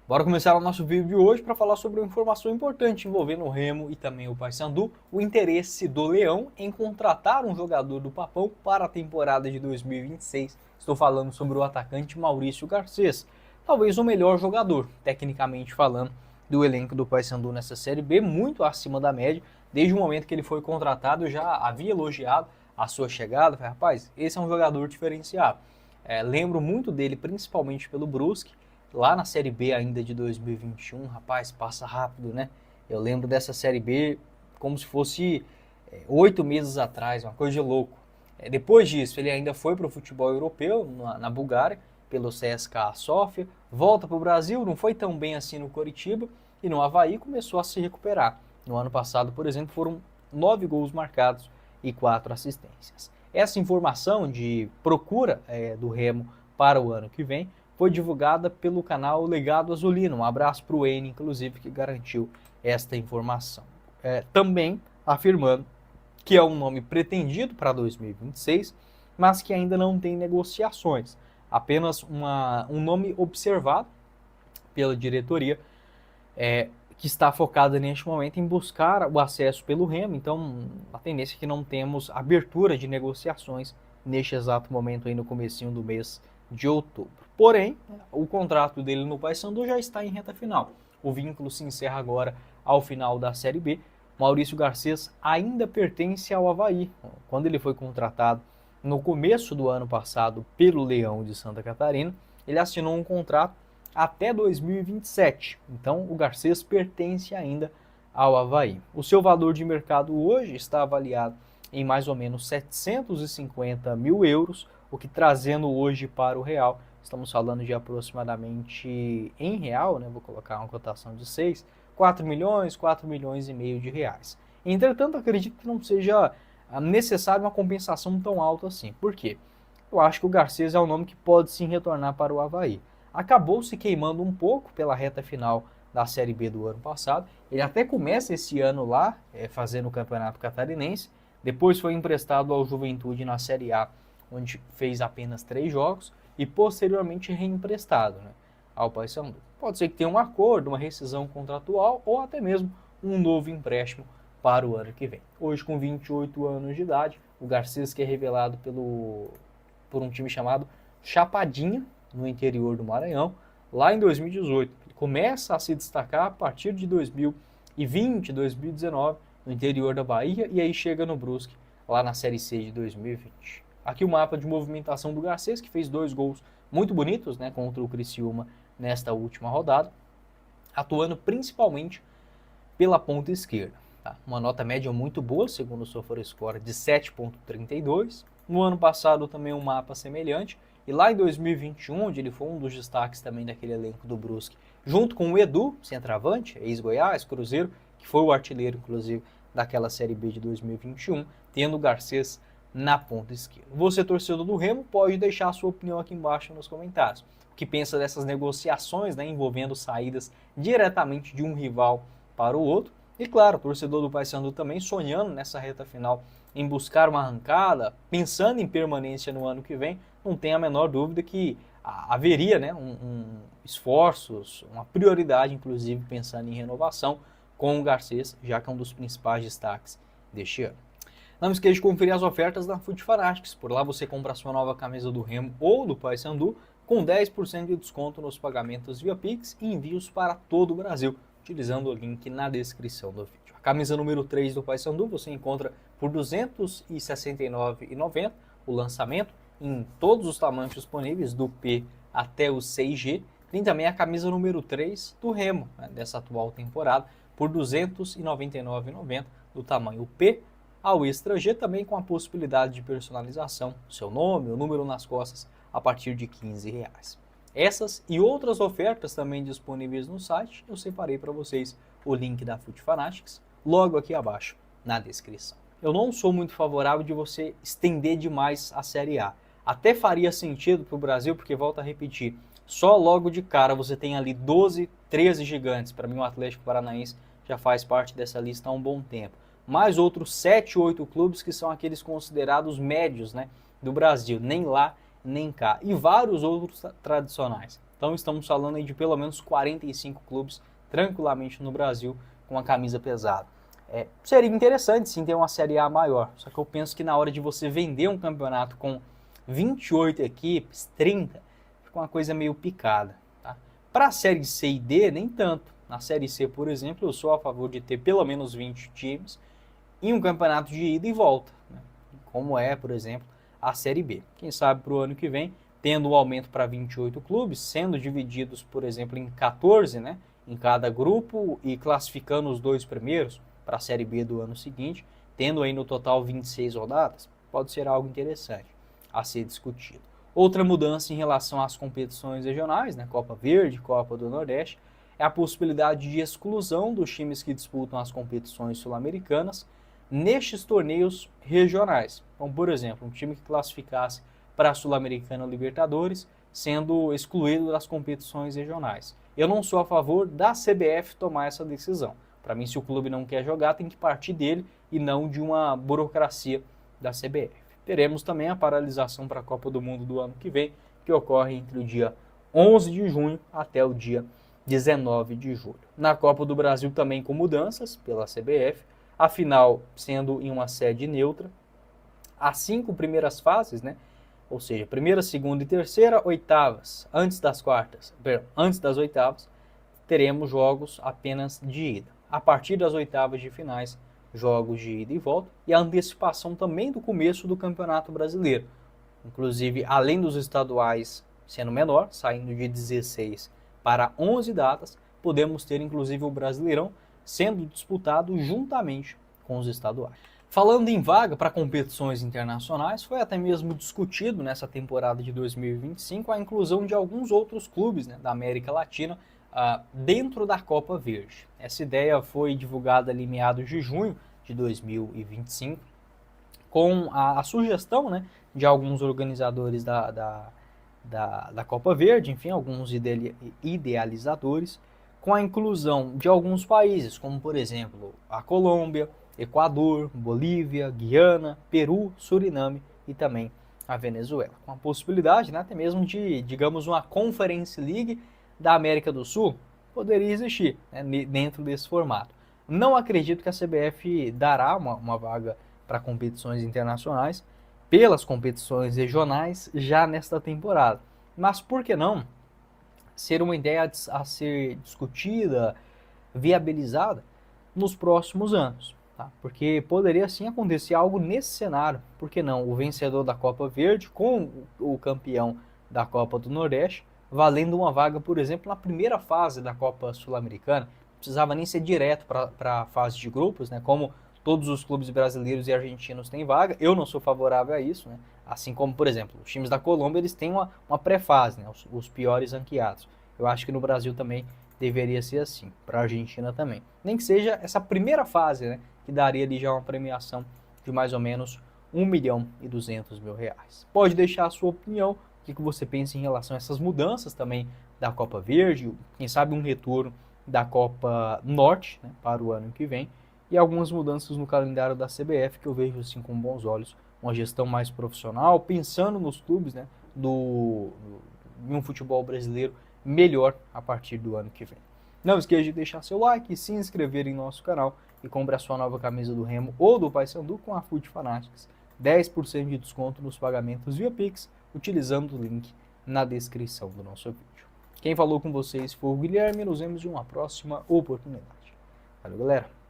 Bora começar o nosso vídeo de hoje para falar sobre uma informação importante envolvendo o Remo e também o Paysandu, o interesse do Leão em contratar um jogador do Papão para a temporada de 2026. Estou falando sobre o atacante Maurício Garcês, talvez o melhor jogador, tecnicamente falando, do elenco do Paysandu nessa Série B, muito acima da média. Desde o momento que ele foi contratado, eu já havia elogiado a sua chegada. Falei, rapaz, esse é um jogador diferenciado. Lembro muito dele, principalmente pelo Brusque, lá na Série B ainda de 2021, rapaz, passa rápido, né? Eu lembro dessa Série B como se fosse 8 meses atrás, uma coisa de louco. Depois disso, ele ainda foi para o futebol europeu, na Bulgária, pelo CSKA Sofia, volta para o Brasil, não foi tão bem assim no Coritiba, e no Avaí começou a se recuperar. No ano passado, por exemplo, foram 9 gols marcados e 4 assistências. Essa informação de procura do Remo para o ano que vem foi divulgada pelo canal Legado Azulino. Um abraço para o N, inclusive, que garantiu esta informação. Também afirmando que é um nome pretendido para 2026, mas que ainda não tem negociações. Apenas um nome observado pela diretoria, que está focada neste momento em buscar o acesso pelo Remo. Então, a tendência é que não temos abertura de negociações neste exato momento, aí no comecinho do mês de outubro. Porém, o contrato dele no Paysandu já está em reta final. O vínculo se encerra agora ao final da Série B. Maurício Garcês ainda pertence ao Avaí. Quando ele foi contratado no começo do ano passado pelo Leão de Santa Catarina, ele assinou um contrato até 2027. Então, o Garcês pertence ainda ao Avaí. O seu valor de mercado hoje está avaliado em mais ou menos 750 mil euros, o que, trazendo hoje para o real, estamos falando de aproximadamente, em real, né, vou colocar uma cotação de 6, 4 milhões, 4 milhões e meio de reais. Entretanto, acredito que não seja necessária uma compensação tão alta assim. Por quê? Eu acho que o Garcês é um nome que pode sim retornar para o Avaí. Acabou se queimando um pouco pela reta final da Série B do ano passado. Ele até começa esse ano lá, fazendo o Campeonato Catarinense. Depois foi emprestado ao Juventude na Série A, onde fez apenas 3 jogos. E posteriormente reemprestado, né, ao Paysandu. Pode ser que tenha um acordo, uma rescisão contratual ou até mesmo um novo empréstimo para o ano que vem. Hoje, com 28 anos de idade, o Garcês, que é revelado por um time chamado Chapadinha, no interior do Maranhão, lá em 2018. Ele começa a se destacar a partir de 2020, 2019, no interior da Bahia, e aí chega no Brusque, lá na Série C de 2020. Aqui o mapa de movimentação do Garcês, que fez 2 gols muito bonitos, né, contra o Criciúma nesta última rodada, atuando principalmente pela ponta esquerda. Tá? Uma nota média muito boa, segundo o SofaScore, de 7,32. No ano passado também um mapa semelhante, e lá em 2021, onde ele foi um dos destaques também daquele elenco do Brusque, junto com o Edu, centroavante, ex-Goiás, Cruzeiro, que foi o artilheiro, inclusive, daquela Série B de 2021, tendo o Garcês na ponta esquerda. Você, torcedor do Remo, pode deixar a sua opinião aqui embaixo nos comentários. O que pensa dessas negociações, né, envolvendo saídas diretamente de um rival para o outro. E claro, o torcedor do Paysandu também sonhando nessa reta final em buscar uma arrancada, pensando em permanência no ano que vem. Não tem a menor dúvida que haveria, né, esforços, uma prioridade, inclusive, pensando em renovação com o Garcês, já que é um dos principais destaques deste ano. Não esqueça de conferir as ofertas da Foot Fanatics. Por lá você compra a sua nova camisa do Remo ou do Paysandu com 10% de desconto nos pagamentos via Pix e envios para todo o Brasil, utilizando o link na descrição do vídeo. A camisa número 3 do Paysandu você encontra por R$ 269,90, o lançamento em todos os tamanhos disponíveis, do P até o 6G. Tem também a camisa número 3 do Remo, né, dessa atual temporada, por R$ 299,90, do tamanho P ao Extra G, também com a possibilidade de personalização, seu nome, o número nas costas, a partir de R$ 15. Essas e outras ofertas também disponíveis no site, eu separei para vocês o link da Foot Fanatics, logo aqui abaixo na descrição. Eu não sou muito favorável de você estender demais a Série A. Até faria sentido para o Brasil, porque, volto a repetir, só logo de cara você tem ali 12, 13 gigantes. Para mim o Atlético Paranaense já faz parte dessa lista há um bom tempo. Mais outros 7, 8 clubes que são aqueles considerados médios, né, do Brasil, nem lá, nem cá. E vários outros tradicionais. Então estamos falando aí de pelo menos 45 clubes tranquilamente no Brasil com a camisa pesada. Seria interessante sim ter uma Série A maior, só que eu penso que na hora de você vender um campeonato com 28 equipes, 30, fica uma coisa meio picada. Tá? Para a Série C e D, nem tanto. Na Série C, por exemplo, eu sou a favor de ter pelo menos 20 times em um campeonato de ida e volta, né? Como é, por exemplo, a Série B. Quem sabe para o ano que vem, tendo um aumento para 28 clubes, sendo divididos, por exemplo, em 14, né, em cada grupo e classificando os 2 primeiros para a Série B do ano seguinte, tendo aí no total 26 rodadas, pode ser algo interessante a ser discutido. Outra mudança em relação às competições regionais, né, Copa Verde, Copa do Nordeste, é a possibilidade de exclusão dos times que disputam as competições sul-americanas nestes torneios regionais. Então, por exemplo, um time que classificasse para a Sul-Americana Libertadores, sendo excluído das competições regionais. Eu não sou a favor da CBF tomar essa decisão. Para mim, se o clube não quer jogar, tem que partir dele e não de uma burocracia da CBF. Teremos também a paralisação para a Copa do Mundo do ano que vem, que ocorre entre o dia 11 de junho até o dia 19 de julho. Na Copa do Brasil também com mudanças pela CBF, a final sendo em uma sede neutra, as 5 primeiras fases, né? Ou seja, primeira, segunda e terceira, oitavas, antes das oitavas, teremos jogos apenas de ida. A partir das oitavas de finais, jogos de ida e volta, e a antecipação também do começo do Campeonato Brasileiro. Inclusive, além dos estaduais sendo menor, saindo de 16 para 11 datas, podemos ter inclusive o Brasileirão sendo disputado juntamente com os estaduais. Falando em vaga para competições internacionais, foi até mesmo discutido nessa temporada de 2025 a inclusão de alguns outros clubes, né, da América Latina dentro da Copa Verde. Essa ideia foi divulgada ali em meados de junho de 2025, com a sugestão, né, de alguns organizadores da Copa Verde, enfim, alguns idealizadores, com a inclusão de alguns países, como por exemplo a Colômbia, Equador, Bolívia, Guiana, Peru, Suriname e também a Venezuela. Com a possibilidade, né, até mesmo de, digamos, uma Conference League da América do Sul, poderia existir, né, dentro desse formato. Não acredito que a CBF dará uma vaga para competições internacionais pelas competições regionais já nesta temporada. Mas por que não ser uma ideia a ser discutida, viabilizada nos próximos anos? Tá? Porque poderia sim acontecer algo nesse cenário. Por que não? O vencedor da Copa Verde com o campeão da Copa do Nordeste, valendo uma vaga, por exemplo, na primeira fase da Copa Sul-Americana. Não precisava nem ser direto para a fase de grupos, né? Como todos os clubes brasileiros e argentinos têm vaga. Eu não sou favorável a isso, né? Assim como, por exemplo, os times da Colômbia, eles têm uma pré-fase, né? Os piores ranqueados. Eu acho que no Brasil também deveria ser assim, para a Argentina também. Nem que seja essa primeira fase, né? Que daria ali já uma premiação de mais ou menos R$1.200.000. Pode deixar a sua opinião, o que você pensa em relação a essas mudanças também da Copa Verde, quem sabe um retorno da Copa Norte, né, para o ano que vem, e algumas mudanças no calendário da CBF que eu vejo assim com bons olhos, uma gestão mais profissional, pensando nos clubes, né, em um futebol brasileiro melhor a partir do ano que vem. Não esqueça de deixar seu like, se inscrever em nosso canal e compre a sua nova camisa do Remo ou do Paysandu com a Foot Fanatics. 10% de desconto nos pagamentos via Pix, utilizando o link na descrição do nosso vídeo. Quem falou com vocês foi o Guilherme, nos vemos em uma próxima oportunidade. Valeu, galera!